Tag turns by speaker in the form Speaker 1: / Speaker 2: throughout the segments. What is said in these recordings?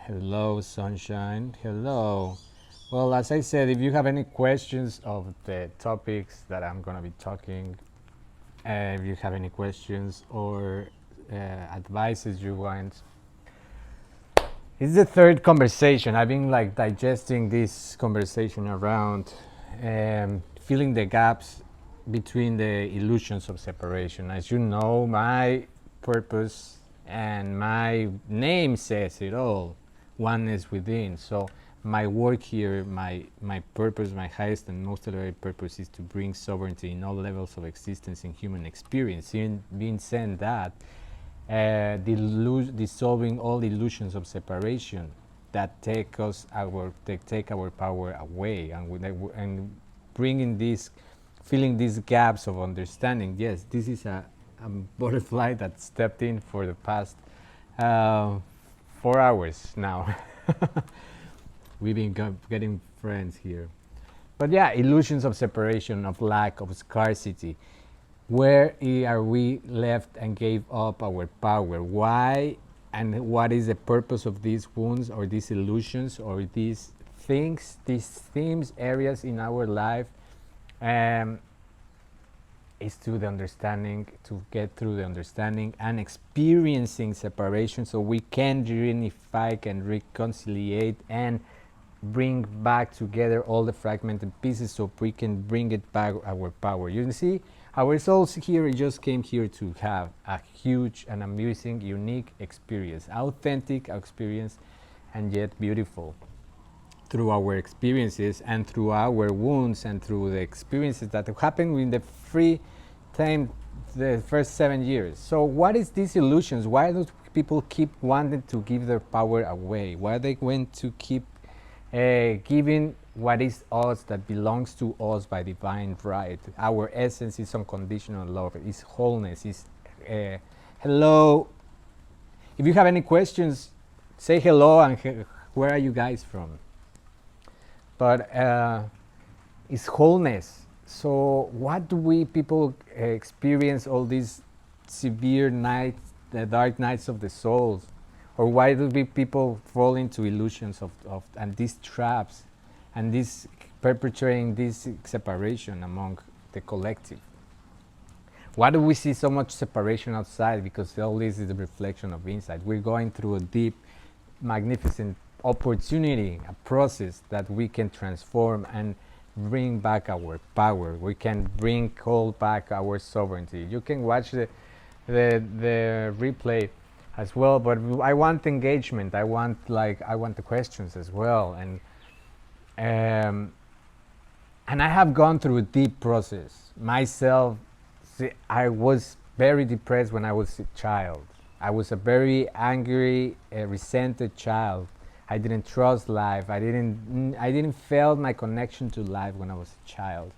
Speaker 1: Hello, sunshine. Hello. Well, as I said, if you have any questions of the topics that I'm going to be talking, if you have any questions or advices you want, it's the third conversation. I've been like digesting this conversation around filling the gaps between the illusions of separation. As you know, my purpose and my name says it all, oneness within. So my work here, my purpose, my highest and most elevated purpose is to bring sovereignty in all levels of existence in human experience. In being said that, dissolving all illusions of separation that take our power away, and bringing this, filling these gaps of understanding. Yes, this is a butterfly that stepped in for the past 4 hours now. We've been getting friends here. But yeah, illusions of separation, of lack, of scarcity. Where are we left and gave up our power? Why and what is the purpose of these wounds or these illusions or these things, these themes, areas in our life? Is to the understanding, to get through the understanding and experiencing separation so we can reunify and reconciliate and bring back together all the fragmented pieces so we can bring it back our power. You see, our souls here just came here to have a huge and amazing, unique experience, authentic experience, and yet beautiful. Through our experiences and through our wounds and through the experiences that happened in the free time, the first 7 years. So what is these illusions? Why do people keep wanting to give their power away? Why they want to keep giving what is us, that belongs to us by divine right? Our essence is unconditional love, is wholeness, is hello. If you have any questions, say hello and where are you guys from? But it's wholeness. So what do we people experience all these severe nights, the dark nights of the souls? Or why do we people fall into illusions of and these traps and this perpetrating this separation among the collective? Why do we see so much separation outside? Because all this is a reflection of inside. We're going through a deep, magnificent opportunity, a process that we can transform and bring back our power. We can call back our sovereignty. You can watch the replay as well, but I want engagement. I want the questions as well, and I have gone through a deep process myself. I was very depressed when I was a child. I was a very angry, resented child. I didn't trust life. I didn't feel my connection to life when I was a child.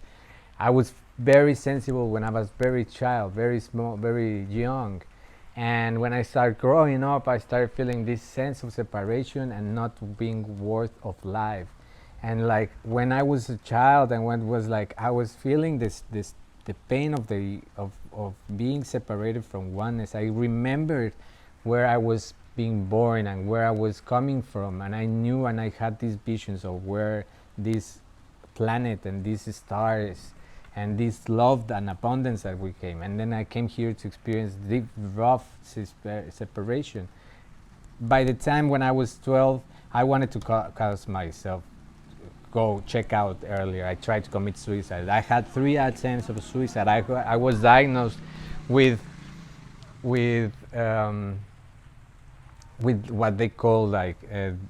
Speaker 1: I was very sensible when I was very child, very small, very young. And when I started growing up, I started feeling this sense of separation and not being worth of life. And like when I was a child, and when it was like I was feeling the pain of being separated from oneness. I remembered where I was being born and where I was coming from, and I knew, and I had these visions of where this planet and these stars and this love and abundance that we came. And then I came here to experience deep, rough separation. By the time when I was 12, I wanted to cause myself, go check out earlier. I tried to commit suicide. I had 3 attempts of suicide. I was diagnosed with what they call like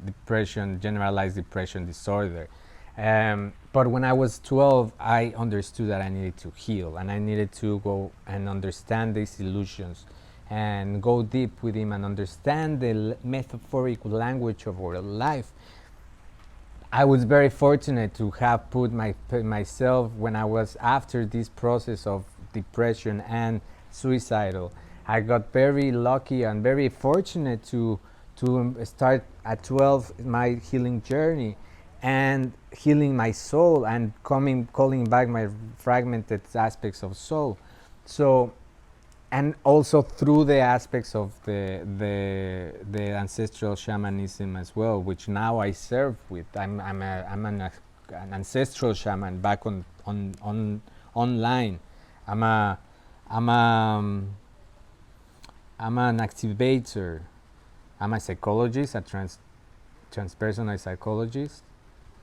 Speaker 1: depression, generalized depression disorder. But when I was 12, I understood that I needed to heal, and I needed to go and understand these illusions and go deep with him and understand the metaphoric language of our life. I was very fortunate to have put myself, when I was after this process of depression and suicidal, I got very lucky and very fortunate to start at 12 my healing journey and healing my soul and calling back my fragmented aspects of soul. So and also through the aspects of the ancestral shamanism as well, which now I serve with. I'm an ancestral shaman back on online. I'm a I'm a I'm an activator. I'm a psychologist, a transpersonal psychologist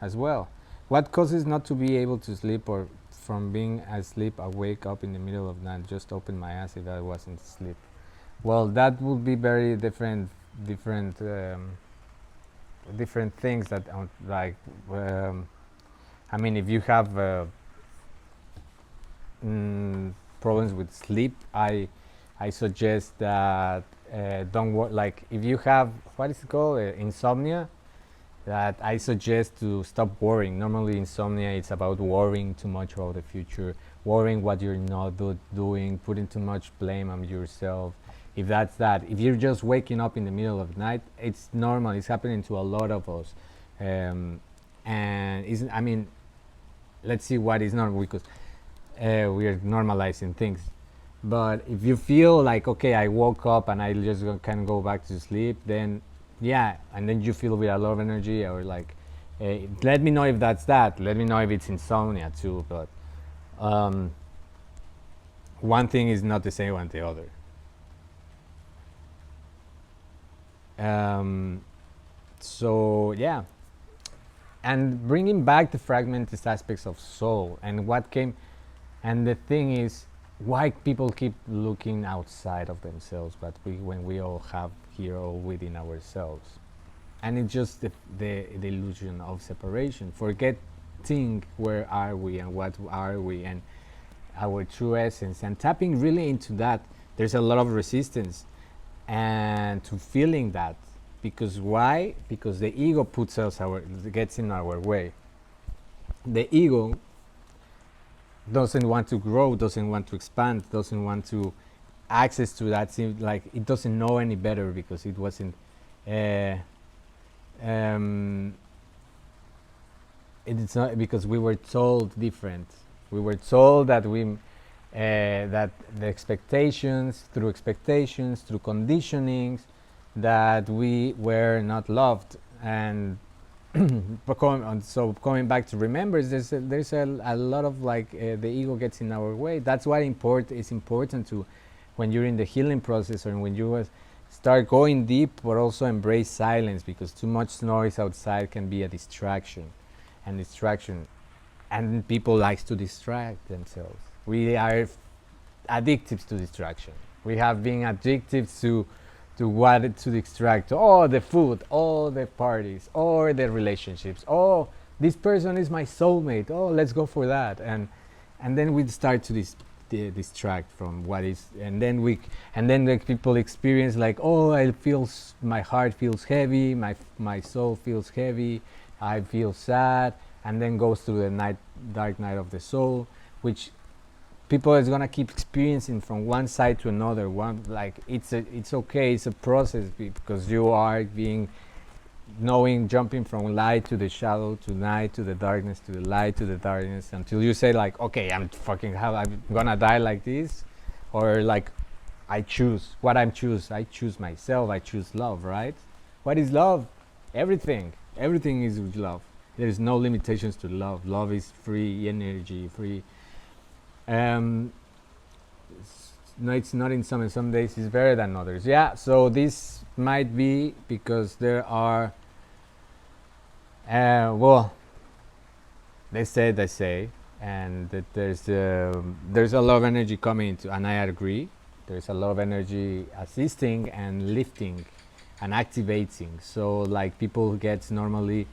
Speaker 1: as well. What causes not to be able to sleep, or from being asleep, I wake up in the middle of the night, just open my eyes if I wasn't asleep? Well, that would be very different, different things that like. I mean, if you have problems with sleep, I suggest that don't like if you have what is it called, insomnia, that I suggest to stop worrying. Normally insomnia, it's about worrying too much about the future, worrying what you're not doing, putting too much blame on yourself. If that's that, if you're just waking up in the middle of the night, it's normal. It's happening to a lot of us, and isn't, I mean, let's see what is normal, because we are normalizing things. But if you feel like, okay, I woke up and I just can go back to sleep, then yeah, and then you feel with a lot of energy, or like, let me know if that's that. Let me know if it's insomnia too. But one thing is not the same as the other. So yeah, and bringing back the fragmented aspects of soul and what came, and the thing is, why people keep looking outside of themselves, but when we all have here all within ourselves, and it's just the illusion of separation, forgetting where are we and what are we and our true essence, and tapping really into that. There's a lot of resistance and to feeling that, because why? Because the ego gets in our way. The ego doesn't want to grow, doesn't want to expand, doesn't want to access to that. Seems like it doesn't know any better, because it wasn't. It's not because we were told different. We were told that that the expectations, through conditionings, that we were not loved. And so coming back to remembrance, there's a lot of like the ego gets in our way. That's why it's important to, when you're in the healing process, or when you start going deep, but also embrace silence, because too much noise outside can be a distraction, and people likes to distract themselves. We are addicted to distraction. We have been addicted to what to distract. Oh, the food, oh, the parties, or the relationships. Oh, this person is my soulmate. Oh, let's go for that. And then we start to distract from what is. And then the people experience like, oh, my heart feels heavy. My soul feels heavy. I feel sad. And then goes through the dark night of the soul, which people is gonna keep experiencing from one side to another. One, like, it's okay, it's a process, because you are jumping from light to the shadow, to night to the darkness, to the light to the darkness, until you say like, okay, I'm gonna die like this, or like, I choose I choose myself, I choose love, right? What is love? Everything is love. There is no limitations to love. Love is free energy, free. No, it's not in some days it's better than others. Yeah, so this might be because there are well, they say, and that there's a lot of energy coming into, and I agree, there's a lot of energy assisting and lifting and activating. So like, people get normally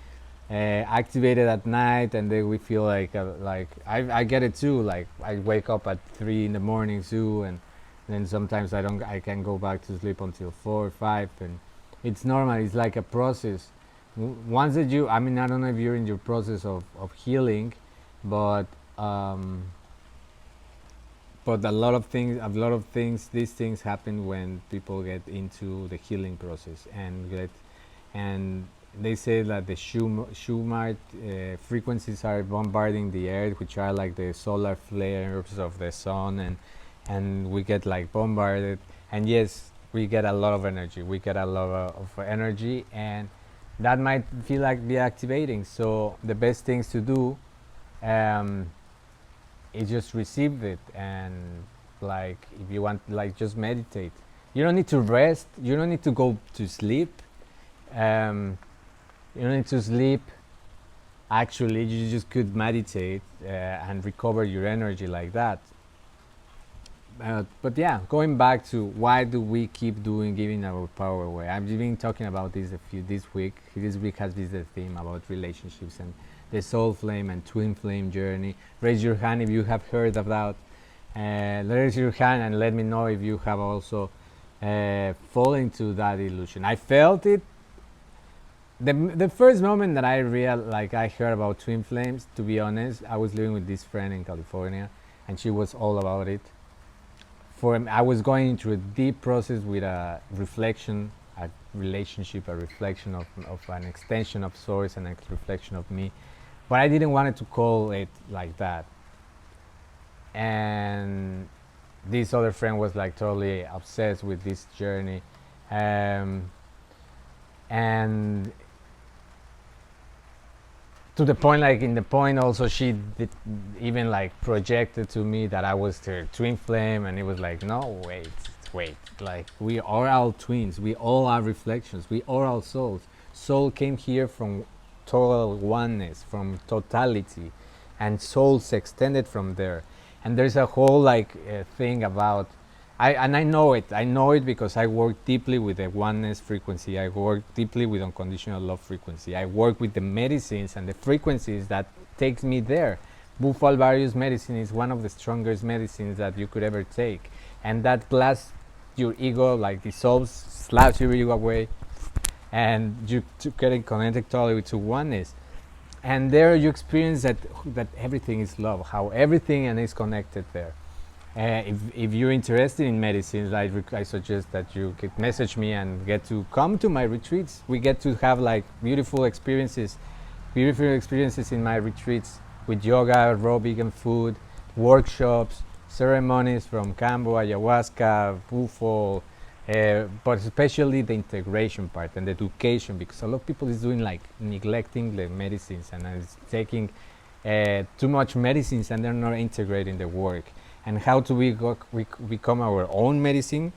Speaker 1: activated at night, and then we feel like I get it too. Like, I wake up at 3 in the morning too, and then sometimes I can go back to sleep until 4 or 5, and it's normal. It's like a process. Once that I don't know if you're in your process of healing, but a lot of things, these things happen when people get into the healing process, and they say that the Schumann frequencies are bombarding the earth, which are like the solar flares of the sun, and we get like bombarded. And yes, we get a lot of energy. We get a lot of energy, and that might feel like be activating. So the best things to do is just receive it, and like if you want, like just meditate. You don't need to rest. You don't need to go to sleep. You don't need to sleep. Actually, you just could meditate and recover your energy like that. But yeah, going back to why do we keep giving our power away? I've been talking about this this week. This week has been the theme about relationships and the soul flame and twin flame journey. Raise your hand if you have heard about. Raise your hand and let me know if you have also fallen into that illusion. I felt it. The first moment that I heard about twin flames, to be honest, I was living with this friend in California, and she was all about it. I was going into a deep process with a reflection, a relationship, a reflection of an extension of source and a reflection of me, but I didn't want it to call it like that. And this other friend was like totally obsessed with this journey, and to the point, like in the point also, she did even like projected to me that I was her twin flame, and it was like, no, wait, like we are all twins, we all are reflections, we are all souls. Soul came here from total oneness, from totality, and souls extended from there. And there's a whole thing about, I know it because I work deeply with the oneness frequency. I work deeply with unconditional love frequency. I work with the medicines and the frequencies that takes me there. Bufo Alvario's medicine is one of the strongest medicines that you could ever take, and that blasts your ego, like dissolves, slaps your ego away, and you get connected totally to oneness. And there you experience that everything is love, how everything and is connected there. If you're interested in medicines, I suggest that you could message me and get to come to my retreats. We get to have like beautiful experiences in my retreats with yoga, raw vegan food, workshops, ceremonies from Cambo, ayahuasca, Bufo, but especially the integration part and the education, because a lot of people is doing like neglecting the medicines and is taking too much medicines and they're not integrating the work. And how do we become our own medicine,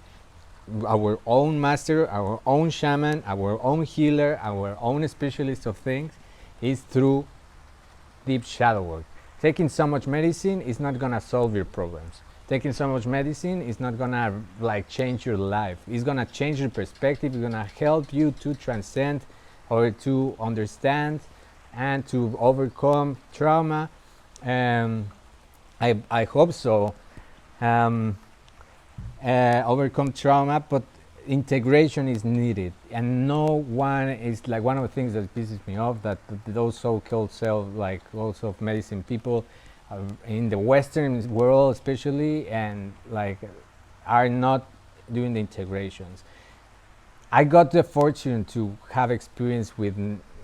Speaker 1: our own master, our own shaman, our own healer, our own specialist of things, is through deep shadow work. Taking so much medicine is not gonna solve your problems. Taking so much medicine is not gonna change your life. It's gonna change your perspective. It's gonna help you to transcend or to understand and to overcome trauma. I hope so. Overcome trauma, but integration is needed, and no one is like one of the things that pisses me off, that those so-called also of medicine people in the Western world especially, and are not doing the integrations. I got the fortune to have experience with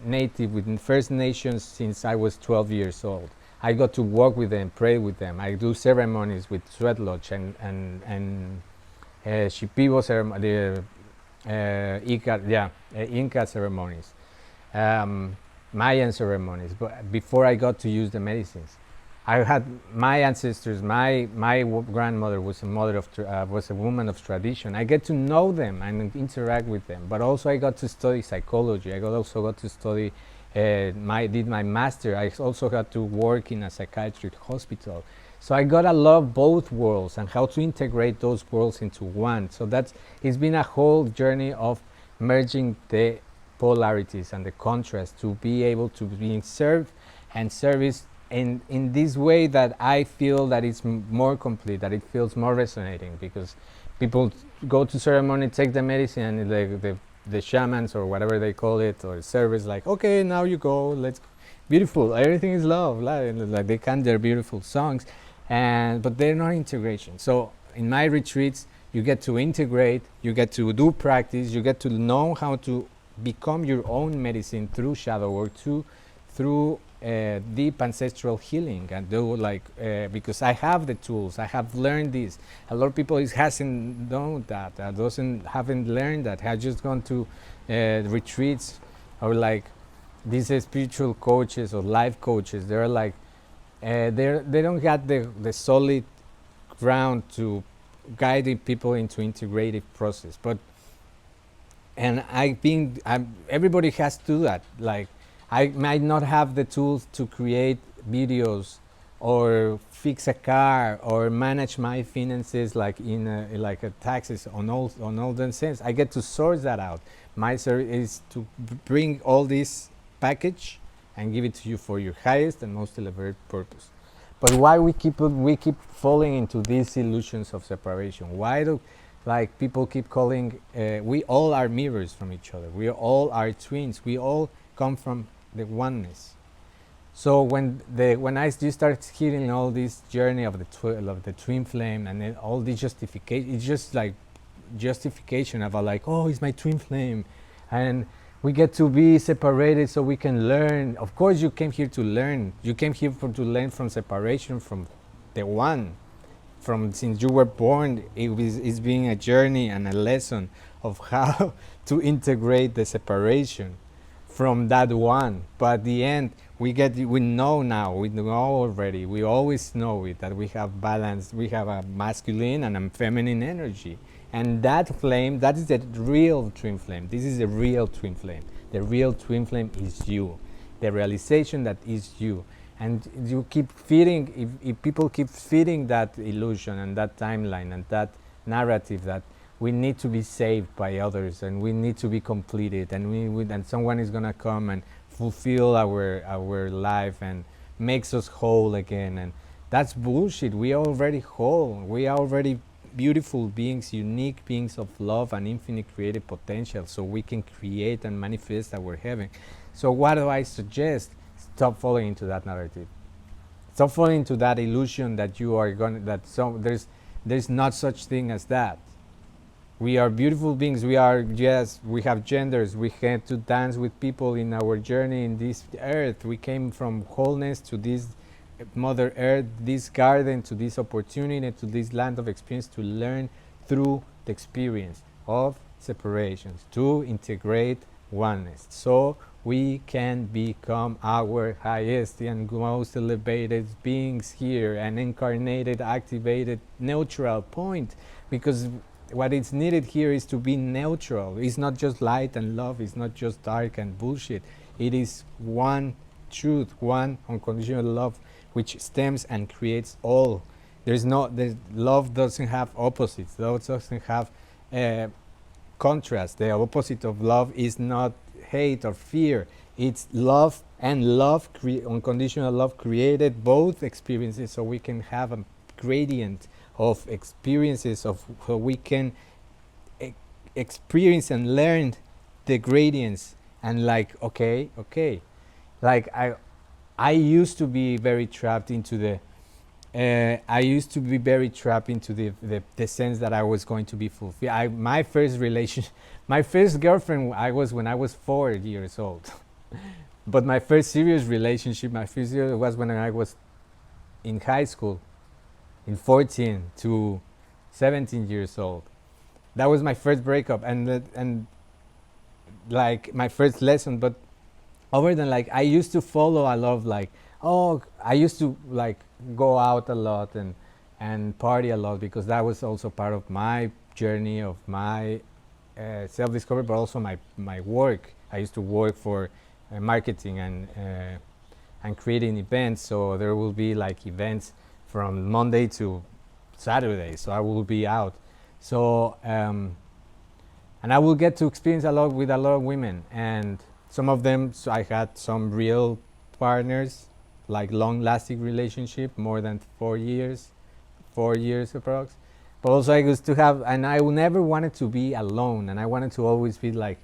Speaker 1: with First Nations since I was 12 years old. I got to walk with them, pray with them. I do ceremonies with Sweat Lodge and Shipibo ceremony, Inca ceremonies, Mayan ceremonies. But before I got to use the medicines, I had my ancestors. My grandmother was a woman of tradition. I get to know them and interact with them. But also I got to study psychology. I also got to study. Did my master. I also got to work in a psychiatric hospital. So I got to love both worlds and how to integrate those worlds into one. So it's been a whole journey of merging the polarities and the contrast to be able to be served and service in this way that I feel that it's more complete, that it feels more resonating, because people go to ceremony, take the medicine, and the shamans or whatever they call it, or service, okay, now you go, let's, beautiful, everything is love, like they chant their beautiful songs, but they're not integration. So in my retreats, you get to integrate, you get to do practice, you get to know how to become your own medicine through shadow work, through through deep ancestral healing and do like because I have the tools, I have learned this. A lot of people hasn't known that, haven't learned that, have just gone to retreats or like these spiritual coaches or life coaches. They're like they don't got the solid ground to guiding people into integrative process. But and everybody has to do that. Like I might not have the tools to create videos or fix a car or manage my finances like in like a taxes on all the sense. I get to source that out. My service is to bring all this package and give it to you for your highest and most elevated purpose. But why we keep falling into these illusions of separation? Why do like people keep calling? We all are mirrors from each other. We all are twins. We all come from the oneness. So when you start hearing all this journey of the twin flame and then all this justification, it's just like justification about like, oh, it's my twin flame, and we get to be separated so we can learn. Of course, you came here to learn. You came here to learn from separation from the one. From since you were born, it's been a journey and a lesson of how to integrate the separation from that one. But at the end, we know now. We know already. We always know it, that we have balance. We have a masculine and a feminine energy. And that flame, that is the real twin flame. This is the real twin flame. The real twin flame is you. The realization that is you. And you keep feeding, if people keep feeding that illusion and that timeline and that narrative that we need to be saved by others and we need to be completed and and someone is going to come and fulfill our life and makes us whole again. And that's bullshit. We are already whole. We are already beautiful beings, unique beings of love and infinite creative potential, so we can create and manifest our heaven. So what do I suggest? Stop falling into that narrative. Stop falling into that illusion that you are going there's not such thing as that. We are beautiful beings. We have genders. We had to dance with people in our journey in this earth. We came from wholeness to this Mother Earth, this garden, to this opportunity, to this land of experience, to learn through the experience of separations, to integrate oneness, so we can become our highest and most elevated beings here, an incarnated, activated, neutral point. Because what is needed here is to be neutral. It's not just light and love. It's not just dark and bullshit. It is one truth, one unconditional love, which stems and creates all. Love doesn't have opposites. Love doesn't have contrast. The opposite of love is not hate or fear. It's love, and unconditional love created both experiences, so we can have a gradient of experiences of how we can experience and learn the gradients. And like, okay, like I used to be very trapped into the the sense that I was going to be fulfilled. My first girlfriend, when I was 4 years old. But my first serious relationship, was when I was in high school, in 14 to 17 years old. That was my first breakup and like my first lesson. But other than like, I used to follow a lot of like, I used to like go out a lot and party a lot, because that was also part of my journey of my self-discovery, but also my work. I used to work for marketing and creating events, so there will be like events from Monday to Saturday, so I will be out. So and I will get to experience a lot with a lot of women, and some of them, so I had some real partners, like long-lasting relationship, more than 4 years approx. But also I used to have, and I never wanted to be alone, and I wanted to always be like,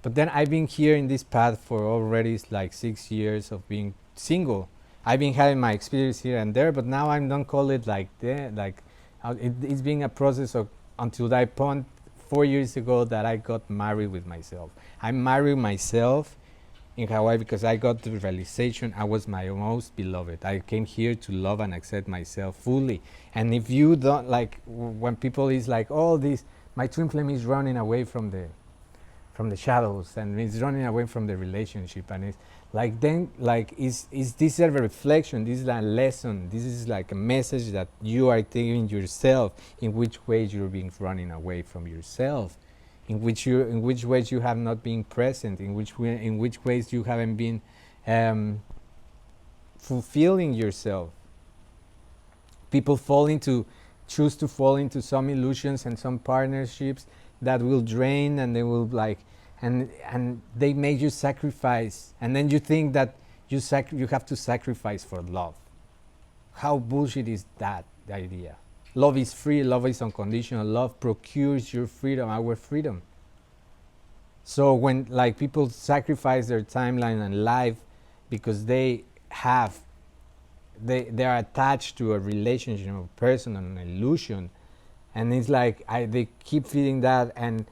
Speaker 1: but then I've been here in this path for already like 6 years of being single. I've been having my experience here and there, but now I don't call it like that. Like it's been a process of, until that point 4 years ago, that I got married with myself. I married myself in Hawaii because I got the realization I was my most beloved. I came here to love and accept myself fully. And if you don't like, when people is like, oh, this, my twin flame is running away from the shadows and it's running away from the relationship, and it's like, then like is this a reflection, this is a lesson, this is like a message that you are giving yourself, in which ways you're being running away from yourself, in which ways you have not been present, in which ways you haven't been fulfilling yourself. People choose to fall into some illusions and some partnerships that will drain, and they will like, and they make you sacrifice, and then you think that you have to sacrifice for love. How bullshit is that idea? Love is free, love is unconditional, love procures your freedom, our freedom. So when like people sacrifice their timeline and life because they are attached to a relationship, a person, an illusion, and it's like they keep feeding that, and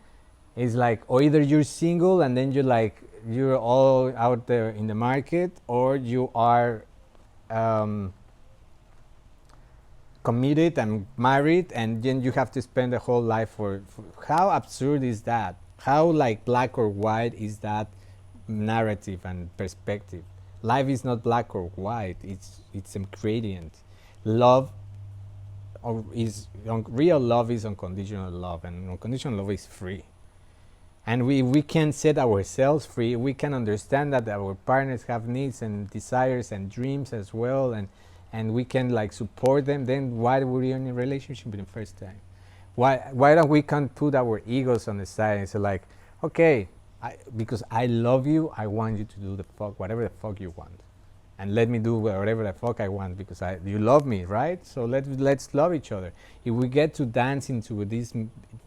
Speaker 1: it's like, or either you're single and then you're all out there in the market, or you are committed and married, and then you have to spend the whole life for how absurd is that? How like black or white is that narrative and perspective? Life is not black or white, it's a gradient. Love real love is unconditional love, and unconditional love is free. And we can set ourselves free. We can understand that our partners have needs and desires and dreams as well, and we can like support them. Then why were we in a relationship in the first time? Why don't we can put our egos on the side and say like, okay, because I love you, I want you to do whatever the fuck you want, and let me do whatever the fuck I want because you love me, right? So let's love each other. If we get to dance into this,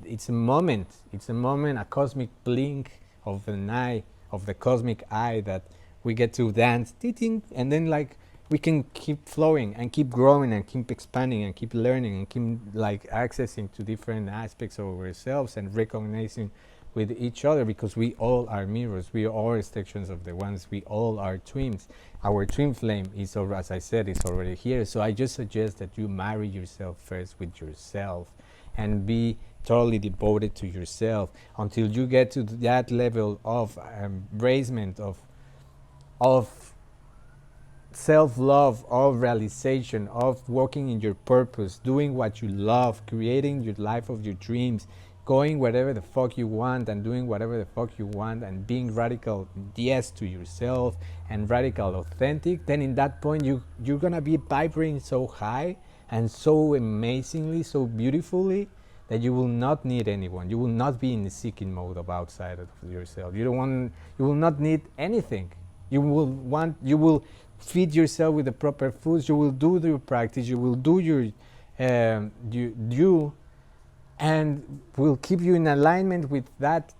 Speaker 1: it's a moment, a cosmic blink of an eye, of the cosmic eye, that we get to dance, and then like we can keep flowing and keep growing and keep expanding and keep learning and keep like accessing to different aspects of ourselves and recognizing with each other, because we all are mirrors, we are all extensions of the ones, we all are twins. Our twin flame is, as I said, is already here. So I just suggest that you marry yourself first with yourself and be totally devoted to yourself until you get to that level of embracement, of self-love, of realization, of walking in your purpose, doing what you love, creating your life of your dreams, going wherever the fuck you want and doing whatever the fuck you want, and being radical yes to yourself and radical authentic. Then in that point you're gonna be vibrating so high and so amazingly, so beautifully, that you will not need anyone. You will not be in the seeking mode of outside of yourself. You will not need anything. You will feed yourself with the proper foods. You will do your practice. You will do your and will keep you in alignment with that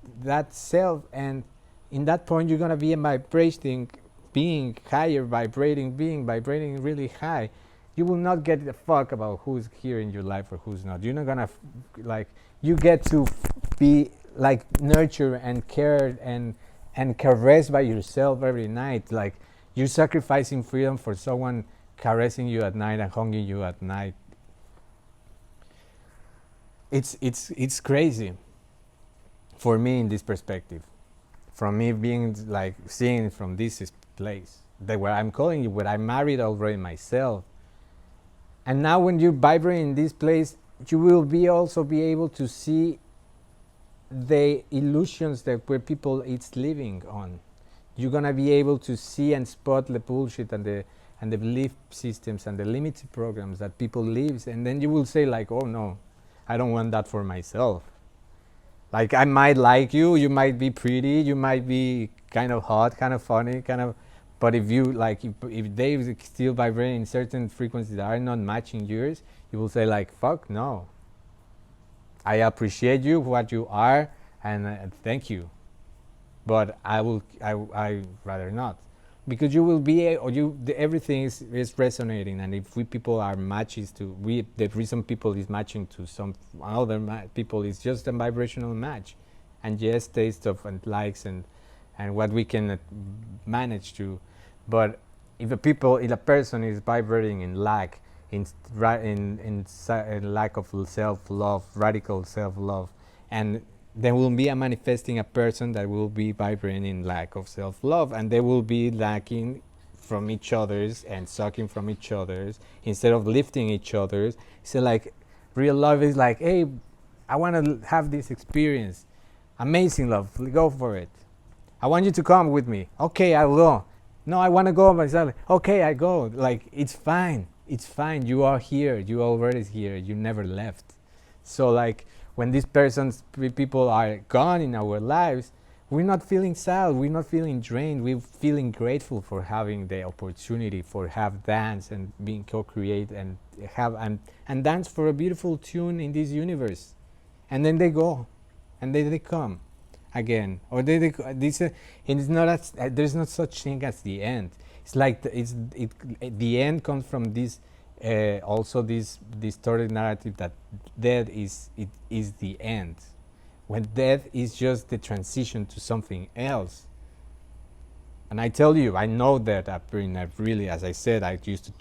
Speaker 1: self. And in that point, you're gonna be a vibrating being, higher vibrating being, vibrating really high. You will not get a fuck about who's here in your life or who's not. You're not gonna you get to be like nurtured and cared and caressed by yourself every night. Like you're sacrificing freedom for someone caressing you at night and hugging you at night. It's crazy for me in this perspective, from me being like seeing it from this place, that where I'm calling you, where I married already myself. And now when you're vibrating in this place, you will also be able to see the illusions that where people it's living on. You're gonna be able to see and spot the bullshit and the belief systems and the limited programs that people live, and then you will say like, oh no, I don't want that for myself. Like I might like you, you might be pretty, you might be kind of hot, kind of funny, but if you like, if they still vibrate in certain frequencies that are not matching yours, you will say like, fuck no. I appreciate you for what you are, and thank you, but I rather not, because you will be, everything is resonating, and if people are matches to, the reason people is matching to some other people is just a vibrational match, and yes, taste of and likes and and what we can manage to. But if a person is vibrating in lack, in lack of self-love, radical self-love, and there will be a manifesting a person that will be vibrating in lack of self-love, and they will be lacking from each other's and sucking from each other's instead of lifting each other's. So like real love is like, hey, I want to have this experience. Amazing love, go for it. I want you to come with me. Okay, I will go. No, I want to go myself. Okay, I go. Like, it's fine. It's fine. You are here. You already here. You never left. So like when these people are gone in our lives, we're not feeling sad. We're not feeling drained. We're feeling grateful for having the opportunity for have dance and being co-create and have and dance for a beautiful tune in this universe. And then they go, and then they come again, or this and it's not as, there's not such thing as the end. It's like the end comes from this also this distorted narrative that death is the end, when death is just the transition to something else. And I tell you, I know that I've really, as I said, I used to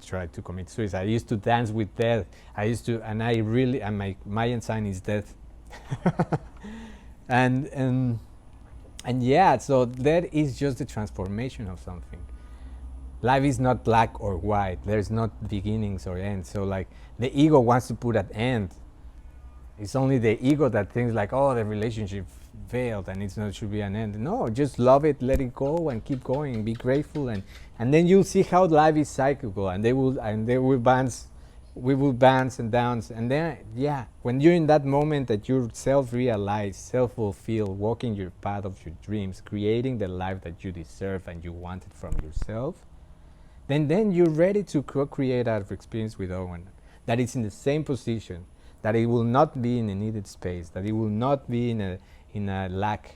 Speaker 1: try to commit suicide. I used to dance with death. And my Mayan sign is death. and yeah, so that is just the transformation of something. Life is not black or white. There's not beginnings or ends. So like the ego wants to put an end. It's only the ego that thinks like, oh, the relationship failed and it should be an end. No, just love it, let it go, and keep going. Be grateful, and then you'll see how life is cyclical, and they will bounce. We will bounce and dance, and then yeah, when you're in that moment that you're self-realized, self-fulfilled, walking your path of your dreams, creating the life that you deserve and you wanted from yourself, then you're ready to co-create that experience with Owen. That it's in the same position, that it will not be in a needed space, that it will not be in a lack,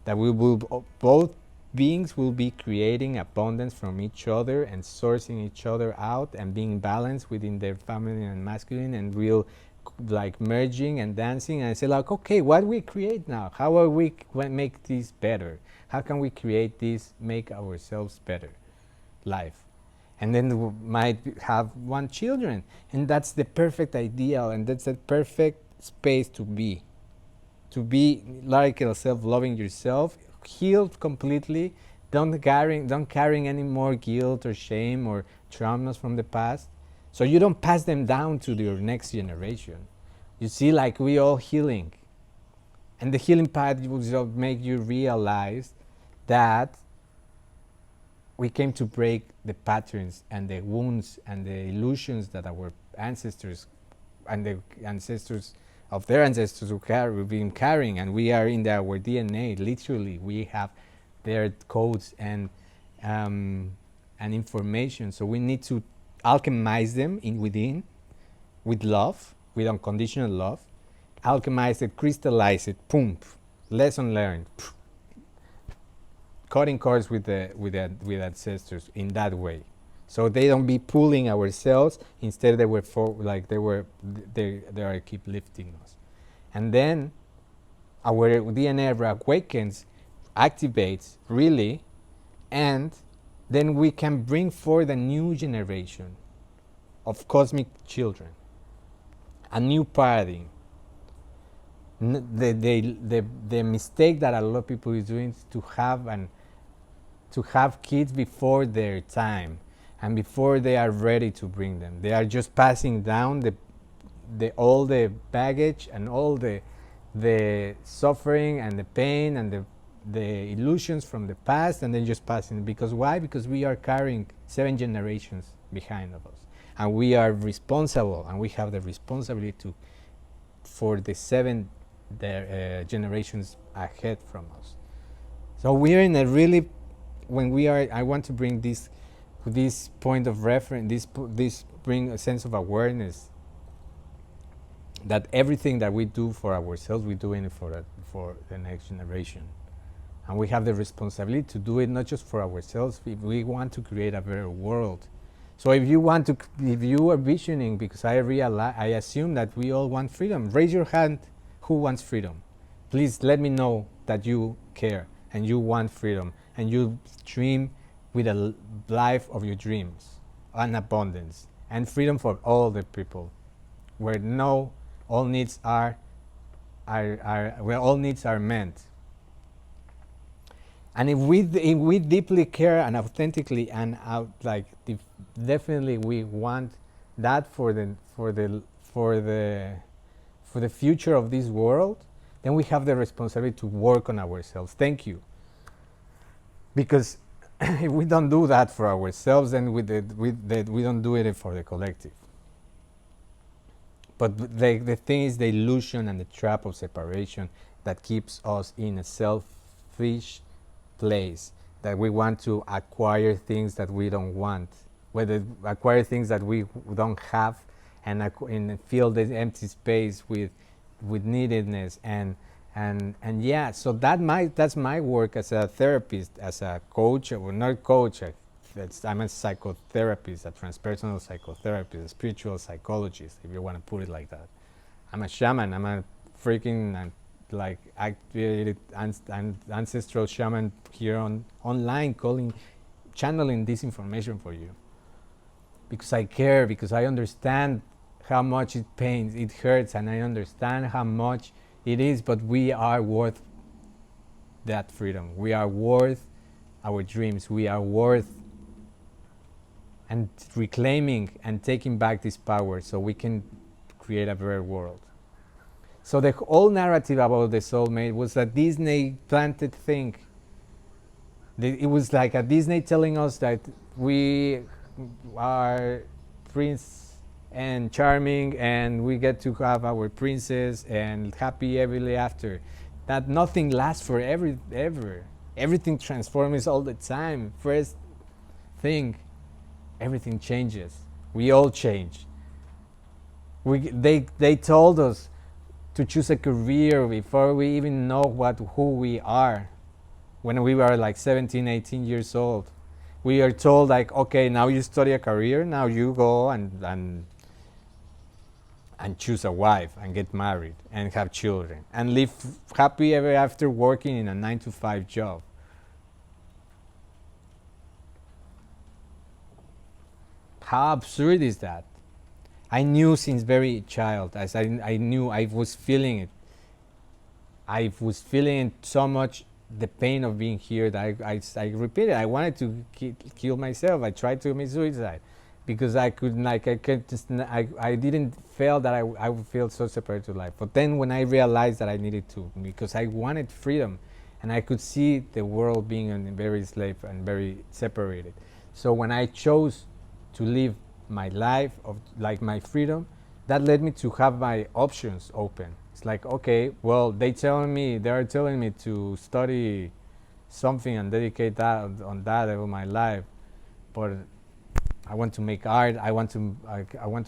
Speaker 1: that we will both beings will be creating abundance from each other and sourcing each other out and being balanced within their feminine and masculine, and we'll like merging and dancing, and I say like, okay, what we create now? How are we make this better? How can we create this, make ourselves better life? And then we might have one children, and that's the perfect ideal, and that's the perfect space to be like yourself, loving yourself, healed completely, don't carrying any more guilt or shame or traumas from the past, so you don't pass them down to your next generation. You see, like we all healing, and the healing path will make you realize that we came to break the patterns and the wounds and the illusions that our ancestors and the ancestors of their ancestors we've been carrying, and we are in our DNA. Literally, we have their codes and information. So we need to alchemize them within, with love, with unconditional love. Alchemize it, crystallize it, boom, lesson learned. Cutting cords with ancestors in that way, so they don't be pulling ourselves. Instead, they are keep lifting us, and then our DNA awakens, activates really, and then we can bring forth a new generation of cosmic children, a new paradigm. The mistake that a lot of people is doing is to have kids before their time and before they are ready to bring them. They are just passing down all the baggage and all the suffering and the pain and the illusions from the past, and then just passing. Because why? Because we are carrying 7 generations behind of us, and we are responsible, and we have the responsibility for the 7 generations ahead from us. So we are in a really, I want to bring this point of reference, this bring a sense of awareness that everything that we do for ourselves, we do it for the next generation, and we have the responsibility to do it not just for ourselves. If we want to create a better world. So if you are visioning, because I assume that we all want freedom. Raise your hand. Who wants freedom? Please let me know that you care and you want freedom, and you dream with a life of your dreams, and abundance, and freedom for all the people, where all needs are where all needs are met. And if we deeply care and authentically and definitely we want that for the future of this world, then we have the responsibility to work on ourselves. Thank you. Because if we don't do that for ourselves, then we don't do it for the collective. But the thing is the illusion and the trap of separation that keeps us in a selfish place, that we want to acquire things that we don't want, whether acquire things that we don't have, and fill the empty space with neededness and yeah. So that's my work as a therapist, as a coach, or not coach. I'm a psychotherapist, a transpersonal psychotherapist, a spiritual psychologist, if you want to put it like that. I'm a shaman. I'm a freaking activated ancestral shaman here online, channeling this information for you. Because I care, because I understand how much it pains, it hurts, and I understand how much it is, but we are worth that freedom. We are worth our dreams. We are worth and reclaiming and taking back this power so we can create a better world. So the whole narrative about the soulmate was a Disney planted thing. It was like a Disney telling us that we are prince and charming and we get to have our princess and happy ever after. That nothing lasts forever, ever. Everything transforms all the time. First thing, everything changes. We all change. They told us to choose a career before we even know who we are. When we were like 17, 18 years old, we are told like, okay, now you study a career, now you go and choose a wife and get married and have children and live happy ever after working in a 9-to-5 job. How absurd is that? I knew since very child, as I knew, I was feeling it. I was feeling so much the pain of being here that I repeated. I wanted to kill myself. I tried to commit suicide because I didn't feel that I would feel so separated to life. But then when I realized that I needed to, because I wanted freedom, and I could see the world being very slave and very separated. So when I chose to live my life of like my freedom, that led me to have my options open. It's like, okay, well, they are telling me to study something and dedicate that on that of my life, but I want to make art. I want to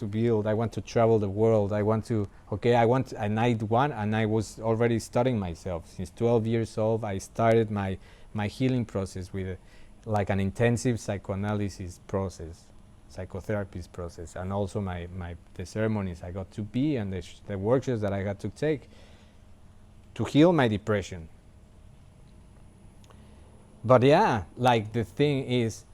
Speaker 1: build. I want to travel the world. I want to. Okay, I want, and I was already studying myself since 12 years old. I started my healing process with like an intensive psychoanalysis process, psychotherapist process, and also the ceremonies I got to be and the workshops that I got to take to heal my depression. But yeah, like the thing is,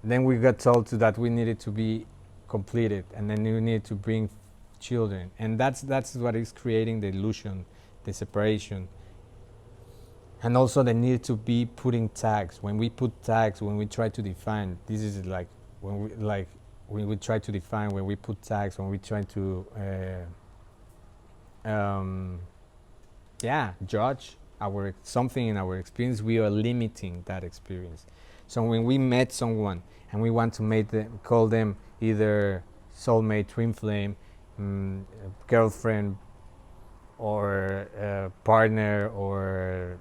Speaker 1: then we got told that we needed to be completed, and then we needed to bring children, and that's what is creating the illusion, the separation, and also the need to be putting tags. When we put tags, when we try to define, this is like when we try to define, when we put tags, when we try to judge something in our experience, we are limiting that experience. So when we met someone and we want to call them either soulmate, twin flame, girlfriend, or partner, or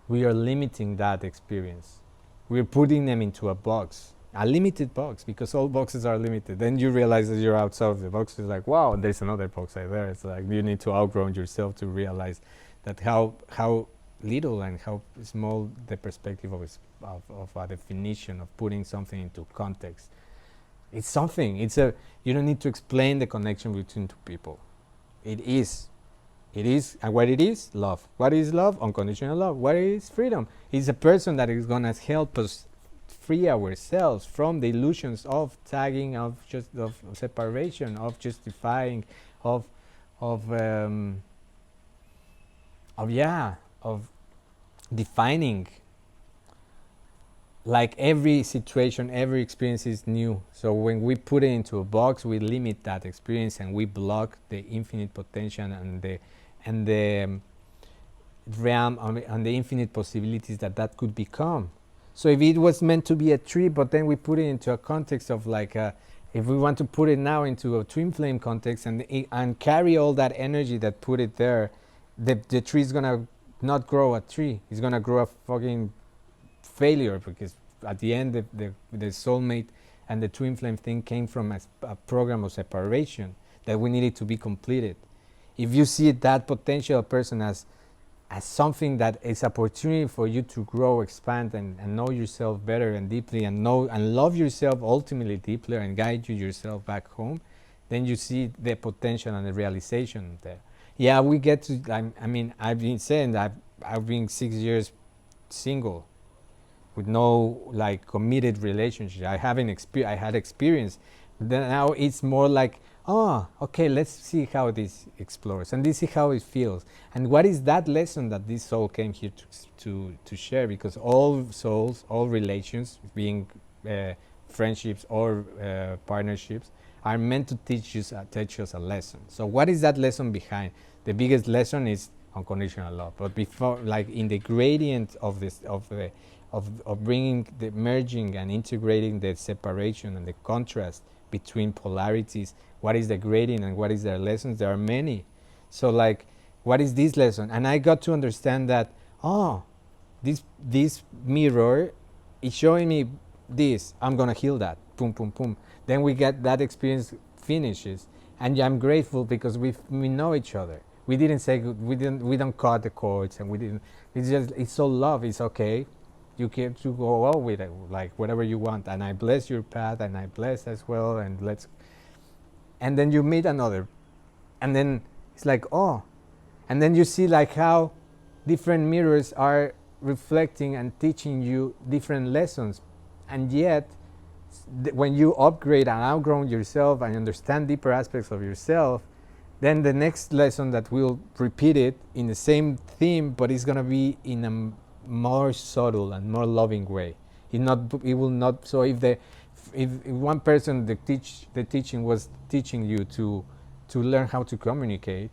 Speaker 1: we are limiting that experience. We're putting them into a box, a limited box, because all boxes are limited. Then you realize that you're outside of the box. It's like, wow, there's another box right there. It's like you need to outgrow yourself to realize that how little and how small the perspective of a definition of putting something into context. It's something. You don't need to explain the connection between two people. It is. It is, and what it is, love. What is love? Unconditional love. What is freedom? It's a person that is gonna help us free ourselves from the illusions of tagging, of separation, of justifying, of of um, of defining. Like every situation, every experience is new. So when we put it into a box, we limit that experience and we block the infinite potential and the realm and the infinite possibilities that could become. So if it was meant to be a tree, but then we put it into a context of like if we want to put it now into a twin flame context and carry all that energy that put it there, the tree is gonna not grow a tree. It's gonna grow a fucking failure, because at the end the soulmate and the twin flame thing came from a program of separation that we needed to be completed. If you see that potential person as something that is opportunity for you to grow, expand, and know yourself better and deeply, and know and love yourself ultimately deeply, and guide you yourself back home, then you see the potential and the realization there. Yeah, we get to. I mean, I've been saying that I've been 6 years single, with no like committed relationship. I had experience. Then now it's more like, oh, okay, let's see how this explores, and this is how it feels, and what is that lesson that this soul came here to share? Because all souls, all relations, being friendships or partnerships, are meant to teach us a lesson. So what is that lesson behind? The biggest lesson is unconditional love. But before, like in the gradient of this, of bringing the merging and integrating the separation and the contrast between polarities, what is the gradient and what is their lessons? There are many. So like, what is this lesson? And I got to understand that, oh, this mirror is showing me this. I'm gonna heal that. Boom, boom, boom. Then we get that experience finishes, and I'm grateful because we know each other. We didn't say we don't cut the cords, and we didn't. It's all love. It's okay. You get to go all with it, like whatever you want, and I bless your path, and I bless as well, and then you meet another, and then it's like, oh, and then you see like how different mirrors are reflecting and teaching you different lessons, and yet when you upgrade and outgrow yourself and understand deeper aspects of yourself, then the next lesson that will repeat it in the same theme, but it's gonna be in a more subtle and more loving way. It will not. So if one person the teaching was teaching you to learn how to communicate,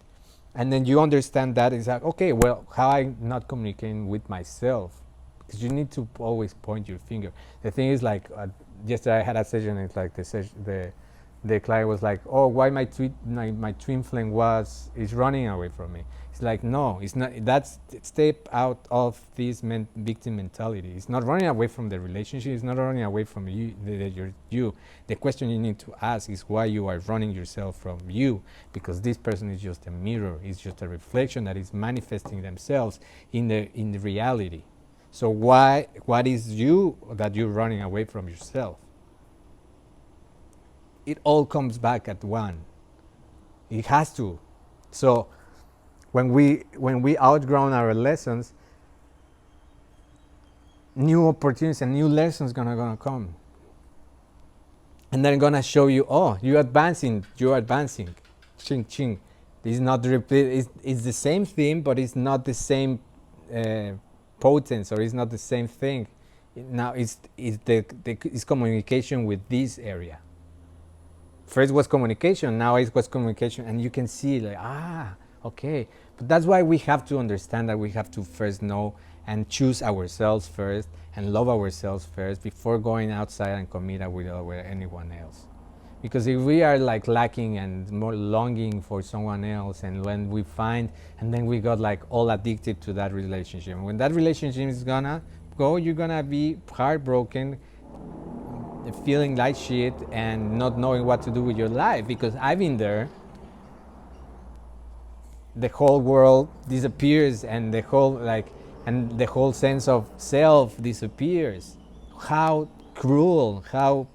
Speaker 1: and then you understand that, it's like, okay, well, how I not communicating with myself? Because you need to always point your finger. The thing is, like yesterday I had a session. It's like the client was like, oh, why my twin flame is running away from me. It's like, no, it's not. That's step out of this victim mentality. It's not running away from the relationship. It's not running away from you. The question you need to ask is why you are running yourself from you, because this person is just a mirror. It's just a reflection that is manifesting themselves in the reality. So what is you that you're running away from yourself? It all comes back at one. It has to. So when we outgrown our lessons, new opportunities and new lessons gonna come, and they're gonna show you, oh, you're advancing. Ching ching. It's not repeat. It's the same theme, but it's not the same potence, or it's not the same thing. Now it's communication with this area. First was communication, now it was communication, and you can see like, okay. But that's why we have to understand that we have to first know and choose ourselves first and love ourselves first before going outside and commit with anyone else. Because if we are like lacking and more longing for someone else, and when we find, and then we got like all addicted to that relationship, and when that relationship is gonna go, you're gonna be heartbroken, feeling like shit, and not knowing what to do with your life. Because I've been there. The whole world disappears, and the whole sense of self disappears. How cruel! How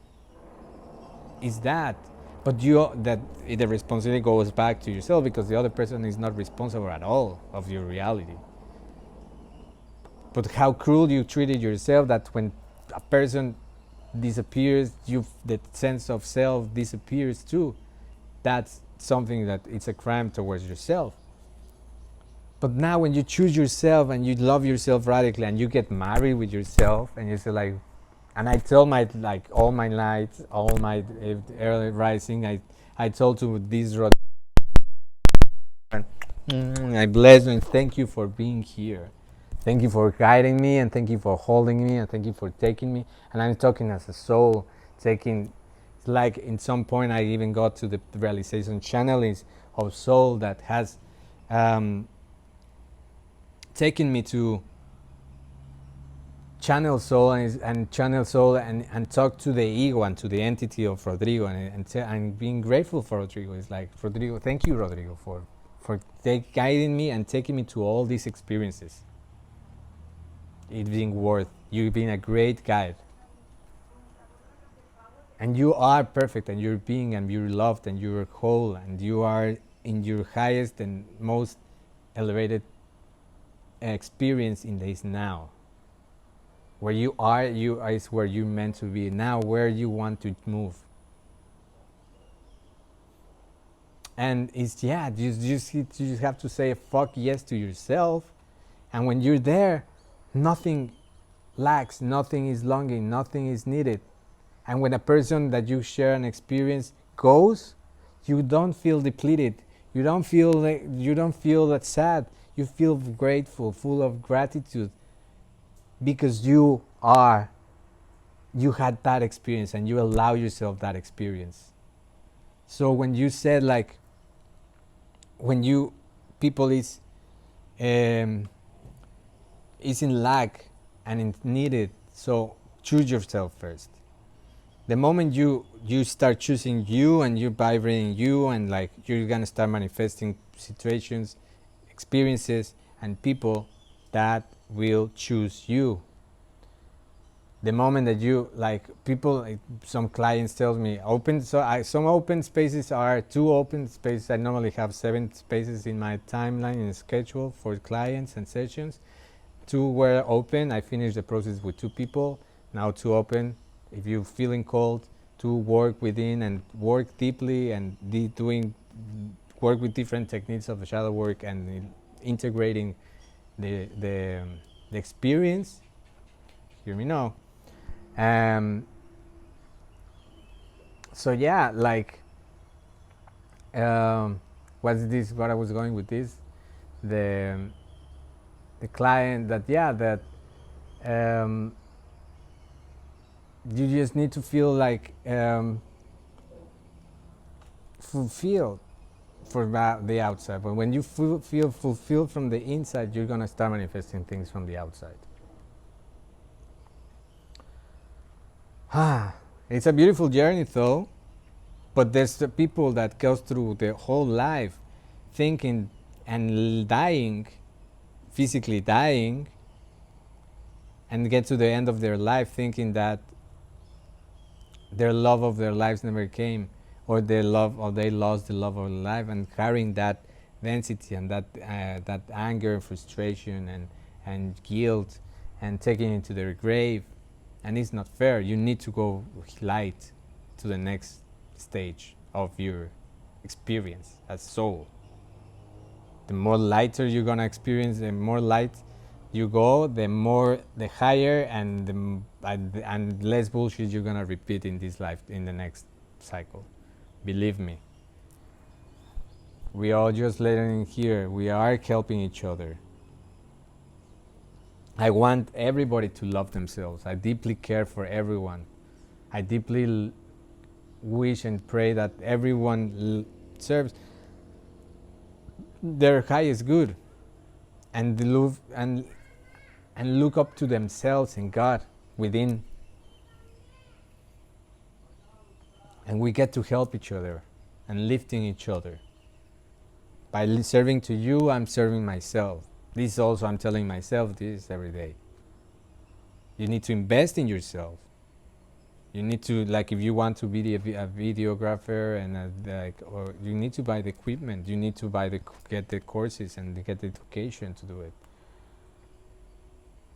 Speaker 1: is that? But the responsibility goes back to yourself, because the other person is not responsible at all of your reality. But how cruel you treated yourself, that when a person disappears, the sense of self disappears too. That's something that it's a crime towards yourself. But now when you choose yourself and you love yourself radically and you get married with yourself and you say like, and I tell my, like, all my nights, all my early rising, I told to this I bless you and thank you for being here. Thank you for guiding me, and thank you for holding me, and thank you for taking me. And I'm talking as a soul, taking, like, in some point I even got to the realization channelings of soul that has taken me to channel soul and channel soul and talk to the ego and to the entity of Rodrigo, and being grateful for Rodrigo. It's like, Rodrigo, thank you, Rodrigo, for guiding me and taking me to all these experiences. It's being worth, you've been a great guide, and you are perfect, and you're being, and you're loved, and you're whole, and you are in your highest and most elevated experience in this now. Where you are is where you're meant to be now, where you want to move. And it's, yeah, you just have to say fuck yes to yourself, and when you're there, nothing lacks, nothing is longing, nothing is needed. And when a person that you share an experience goes, you don't feel depleted, you don't feel that sad, you feel grateful, full of gratitude, because you had that experience and you allow yourself that experience. So when you said, like, when you people is in lack and in needed, so choose yourself first. The moment you start choosing you and you're vibrating you, and like you're gonna start manifesting situations, experiences, and people that will choose you. The moment that you, like, people, like, some clients tell me some open spaces are 2 open spaces. I normally have 7 spaces in my timeline in the schedule for clients and sessions. 2 were open. I finished the process with 2 people. Now 2 open. If you're feeling called to work within and work deeply and work with different techniques of the shadow work and integrating the experience, hear me now. So yeah, like, what's this? What I was going with this? The client that, yeah, that you just need to feel like fulfilled from the outside. But when you feel fulfilled from the inside, you're gonna start manifesting things from the outside. It's a beautiful journey, though. But there's the people that goes through their whole life thinking and dying, physically dying, and get to the end of their life thinking that their love of their lives never came, or they lost the love of their life, and carrying that density and that anger, frustration, and guilt, and taking it to their grave. And it's not fair. You need to go light to the next stage of your experience as soul. The more lighter you're gonna experience, the more light you go, the higher and less bullshit you're gonna repeat in this life, in the next cycle. Believe me. We are just learning here. We are helping each other. I want everybody to love themselves. I deeply care for everyone. I deeply wish and pray that everyone serves their highest good and look up to themselves and God within. And we get to help each other and lifting each other. By serving to you, I'm serving myself. This also, I'm telling myself this every day. You need to invest in yourself. You need to, like, if you want to be a videographer and or you need to buy the equipment. You need to get the courses and get the education to do it.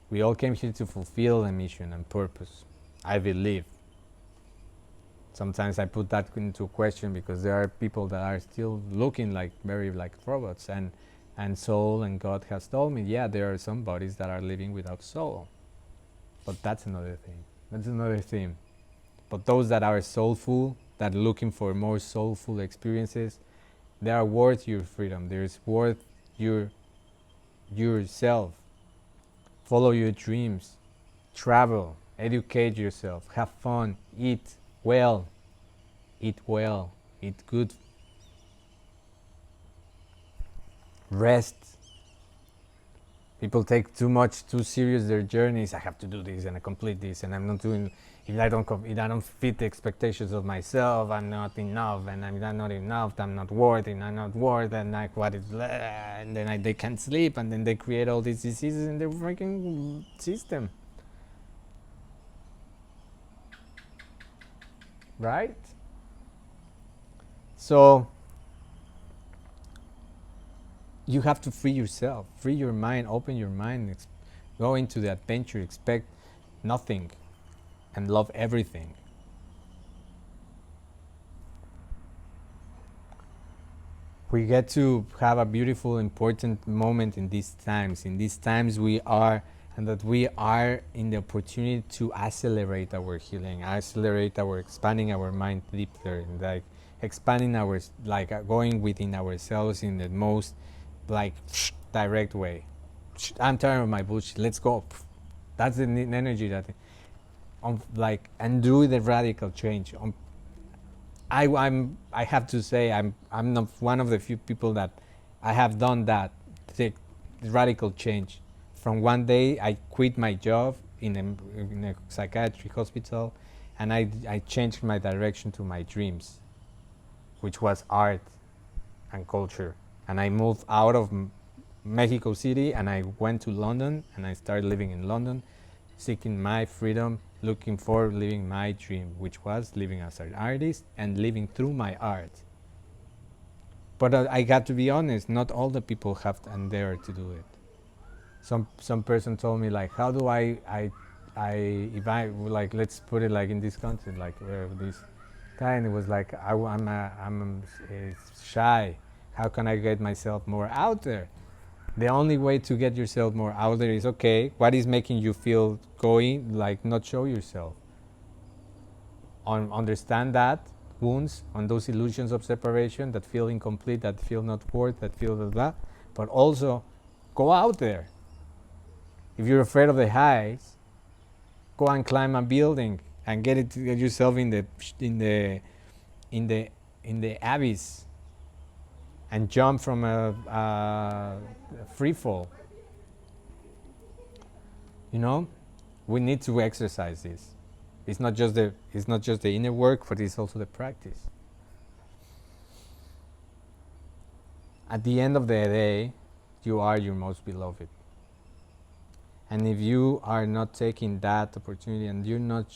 Speaker 1: We all came here to fulfill a mission and purpose, I believe. Sometimes I put that into question because there are people that are still looking like very like robots, and soul and God has told me, yeah, there are some bodies that are living without soul. But that's another thing. That's another theme. But those that are soulful, that are looking for more soulful experiences, they are worth your freedom. There's worth yourself. Follow your dreams. Travel. Educate yourself. Have fun. Eat well. Eat well. Eat good. Rest. People take too serious their journeys. I have to do this and I complete this, and I'm not doing. If I don't fit the expectations of myself, I'm not enough, and I'm not enough. I'm not worthy, and I'm not worth, and like what is, and then they can't sleep, and then they create all these diseases in their freaking system, right? So you have to free yourself, free your mind, open your mind, go into the adventure, expect nothing, and love everything. We get to have a beautiful, important moment in these times. In these times we are, and that we are in the opportunity to accelerate our healing, accelerate our expanding our mind deeper, and like expanding our, like going within ourselves in the most like direct way. I'm tired of my bullshit. Let's go. That's the energy that, like, and do the radical change. I have to say I'm not one of the few people that I have done that, the radical change. From one day I quit my job in a psychiatric hospital, and I changed my direction to my dreams, which was art and culture. And I moved out of Mexico City and I went to London, and I started living in London, seeking my freedom, looking for living my dream, which was living as an artist and living through my art. But I got to be honest, not all the people have and dare to do it. Some person told me, like, how do I if I like, let's put it like in this context, like this guy, and it was like I'm shy. How can I get myself more out there? The only way to get yourself more out there is, okay, what is making you feel going, like, not show yourself? Understand that wounds, on those illusions of separation that feel incomplete, that feel not worth, that feel blah, blah, but also go out there. If you're afraid of the heights, go and climb a building and get yourself in the abyss and jump from a free fall. You know, we need to exercise this. It's not just the inner work, but it's also the practice. At the end of the day, you are your most beloved. And if you are not taking that opportunity, and you're not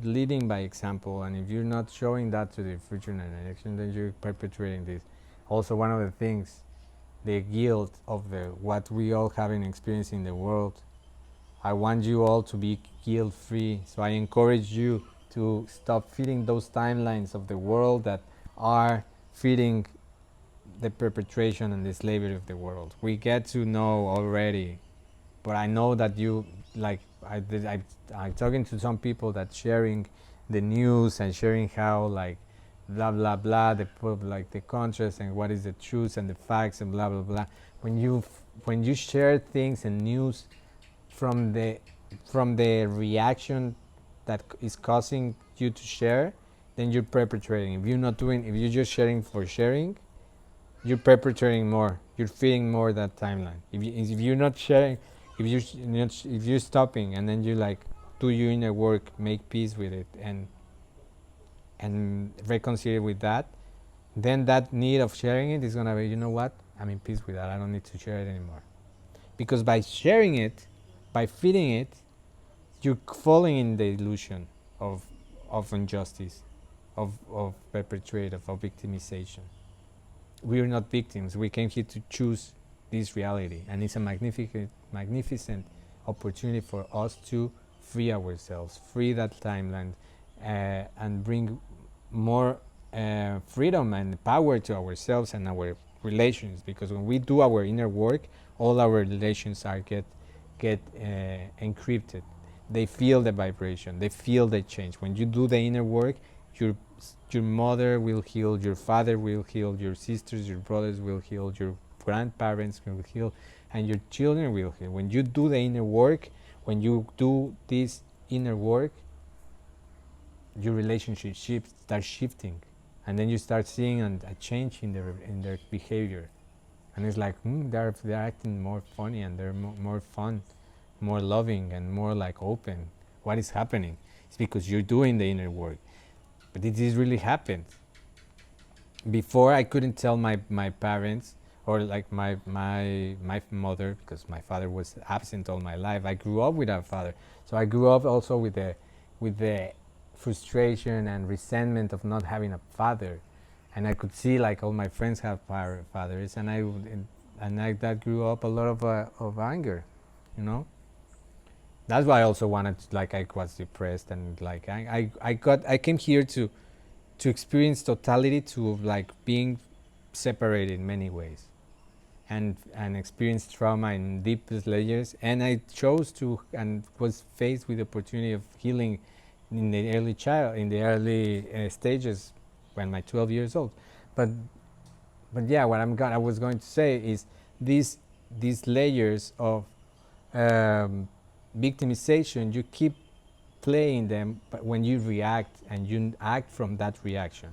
Speaker 1: leading by example, and if you're not showing that to the future generation, then you're perpetuating this. Also, one of the things, the guilt of what we all have been experiencing in the world, I want you all to be guilt-free. So I encourage you to stop feeding those timelines of the world that are feeding the perpetration and the slavery of the world. We get to know already, but I know that you, like, I'm talking to some people that sharing the news and sharing how, like, blah blah blah, like the contrast and what is the truth and the facts and blah blah blah. When you share things and news from the reaction that is causing you to share, then you're perpetrating. If you're just sharing for sharing, you're perpetrating more. You're feeding more that timeline. If you're not sharing, if you're stopping, and then you, like, do your inner work, make peace with it, and reconcile with that, then that need of sharing it is gonna be, you know what? I'm in peace with that. I don't need to share it anymore. Because by sharing it, by feeding it, you're falling in the illusion of of injustice, of perpetrate, of victimization. We are not victims. We came here to choose this reality, and it's a magnificent opportunity for us to free ourselves, free that timeline, and bring more freedom and power to ourselves and our relations. Because when we do our inner work, all our relations are get encrypted. They feel the vibration. They feel the change. When you do the inner work, your your mother will heal, your father will heal, your sisters, your brothers will heal, your grandparents will heal, and your children will heal. When you do the inner work, when you do this inner work, your relationship starts shifting, and then you start seeing a change in their behavior, and it's like they're acting more funny, and they're more fun, more loving, and more like open. What is happening? It's because you're doing the inner work. But it is really happened. Before, I couldn't tell my parents, or like my mother, because my father was absent all my life. I grew up without father, so I grew up also with the frustration and resentment of not having a father, and I could see like all my friends have fathers, and I that grew up a lot of anger, you know. That's why I also wanted to, like, I was depressed, and like I came here to experience totality, to like being separated in many ways, and experience trauma in deepest layers, and I chose to, and was faced with the opportunity of healing in the early stages when I'm 12 years old. But yeah, what I was going to say is these layers of victimization, you keep playing them, but when you react and you act from that reaction,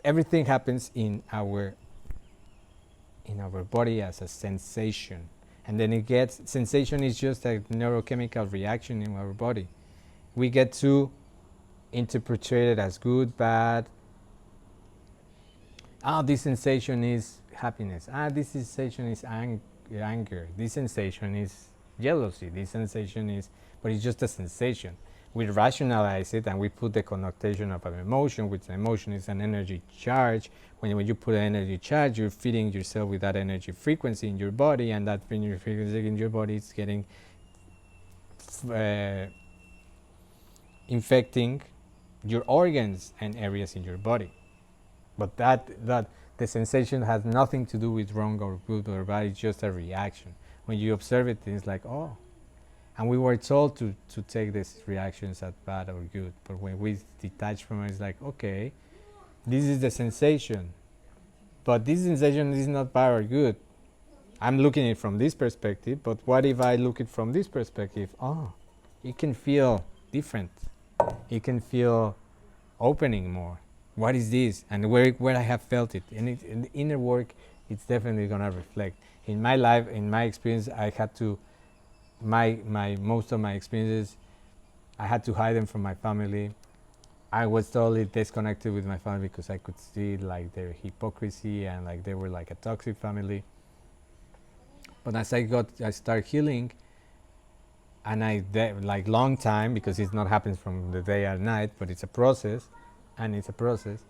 Speaker 1: everything happens in our body as a sensation, and then sensation is just a neurochemical reaction in our body. We get to interpret it as good, bad. This sensation is happiness. This sensation is anger. This sensation is jealousy. This sensation is, but it's just a sensation. We rationalize it, and we put the connotation of an emotion, which the emotion is an energy charge. When you put an energy charge, you're feeding yourself with that energy frequency in your body, and that energy frequency in your body is getting infecting your organs and areas in your body. But that the sensation has nothing to do with wrong or good or bad. It's just a reaction. When you observe it, it's like, oh. And we were told to take these reactions as bad or good. But when we detach from it, it's like, okay, this is the sensation. But this sensation is not bad or good. I'm looking at it from this perspective, but what if I look at it from this perspective? Oh, it can feel different. It can feel opening more. What is this? And where I have felt it. And in the inner work, it's definitely going to reflect. In my life, in my experience, I had to, most of my experiences, I had to hide them from my family. I was totally disconnected with my family because I could see like their hypocrisy, and like they were like a toxic family. But as I started healing, and like long time, because it's not happens from the day or night, but it's a process, and it's a process.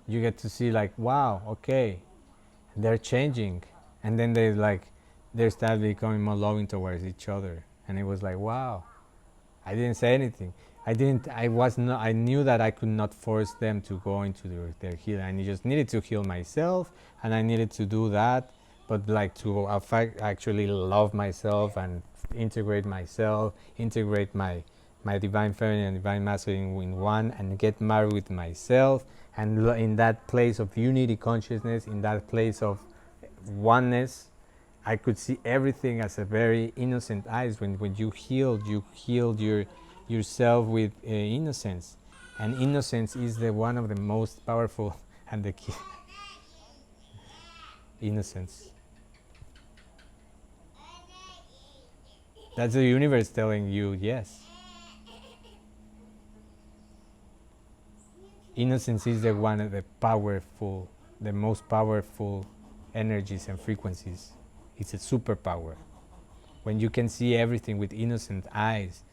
Speaker 1: You get to see like, wow, okay, they're changing, and then they start becoming more loving towards each other, and it was like, wow. I didn't say anything. I knew that I could not force them to go into their healing. I just needed to heal myself, and I needed to do that. But like to actually love myself and integrate myself, integrate my divine feminine and divine masculine in one, and get married with myself, and in that place of unity consciousness, in that place of oneness, I could see everything as a very innocent eyes. When you healed yourself with innocence, and innocence is one of the most powerful and the key. Innocence. That's the universe telling you yes. Innocence is the one of the most powerful energies and frequencies. It's a superpower. When you can see everything with innocent eyes,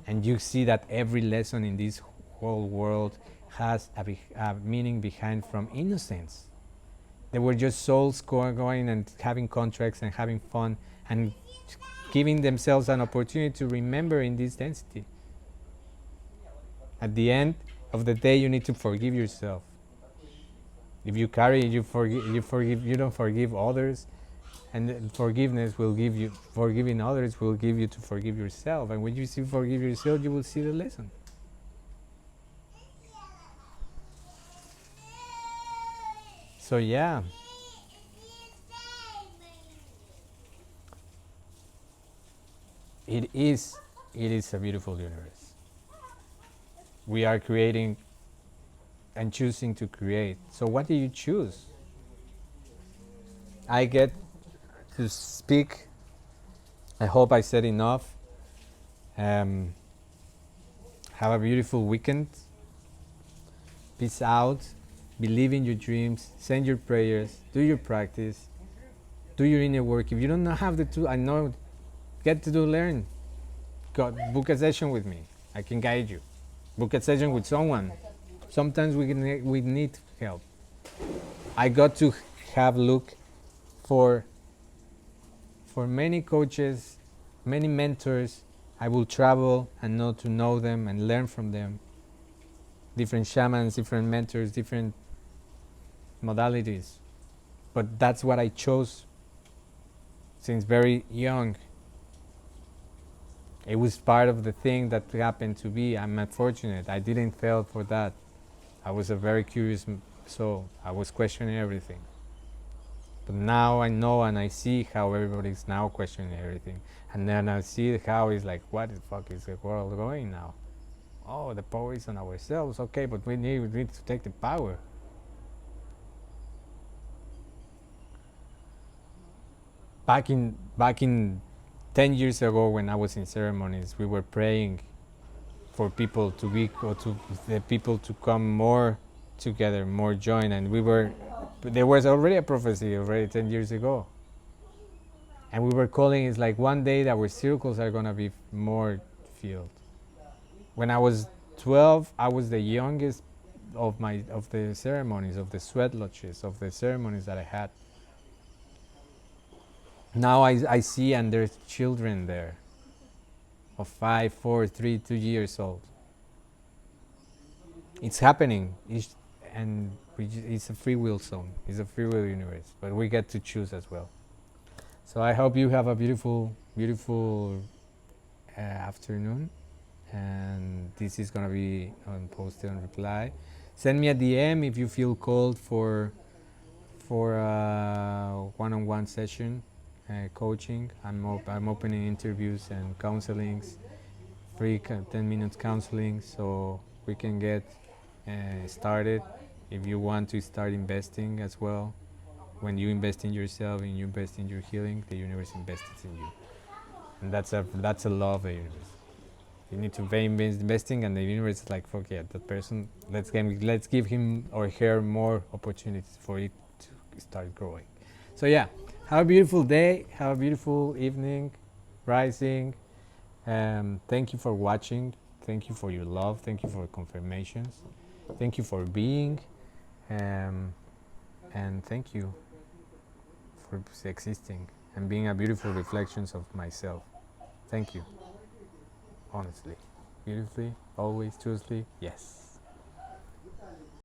Speaker 1: And you see that every lesson in this whole world has a meaning behind from innocence. They were just souls going and having contracts and having fun and giving themselves an opportunity to remember in this density. At the end of the day, you need to forgive yourself. If you carry, you forgive, you don't forgive others, and forgiveness will give you, forgiving others will give you to forgive yourself. And when you see forgive yourself, you will see the lesson. So yeah, it is a beautiful universe. We are creating and choosing to create. So what do you choose? I get to speak. I hope I said enough. Have a beautiful weekend. Peace out. Believe in your dreams. Send your prayers. Do your practice. Do your inner work. If you don't have the tool, I know, get to do learn. Book a session with me. I can guide you. Book a session with someone. Sometimes we need help. I got to have look for many coaches, many mentors. I will travel and know them and learn from them. Different shamans, different mentors, different modalities. But that's what I chose since very young. It was part of the thing that happened to be. I'm unfortunate. I didn't fail for that. I was a very curious soul. I was questioning everything. But now I know and I see how everybody's now questioning everything. And then I see how it's like, what the fuck is the world going now? Oh, the power is on ourselves. Okay, but we need to take the power. Back in 10 years ago, when I was in ceremonies, we were praying for people to be, or to the people to come more together, more join, and there was already a prophecy already 10 years ago, and we were calling, it's like one day our circles are gonna be more filled. When I was 12, I was the youngest of the ceremonies, of the sweat lodges, of the ceremonies that I had. Now I see, and there's children there of 5, 4, 3, 2 years old. It's happening, and it's a free will zone. It's a free will universe, but we get to choose as well. So I hope you have a beautiful, beautiful afternoon, and this is gonna be posted on reply. Send me a DM if you feel called for a one-on-one session. Coaching. I'm opening interviews and counselings, free 10 minutes counseling, so we can get started. If you want to start investing as well, when you invest in yourself and you invest in your healing, the universe invests in you, and that's a law of the universe. You need to be investing, and the universe is like, fuck yeah, that person. Let's give him or her more opportunities for it to start growing. So yeah. Have a beautiful day. Have a beautiful evening, rising. Thank you for watching. Thank you for your love. Thank you for confirmations. Thank you for being. And thank you for existing and being a beautiful reflections of myself. Thank you. Honestly. Beautifully, always, truthfully, yes.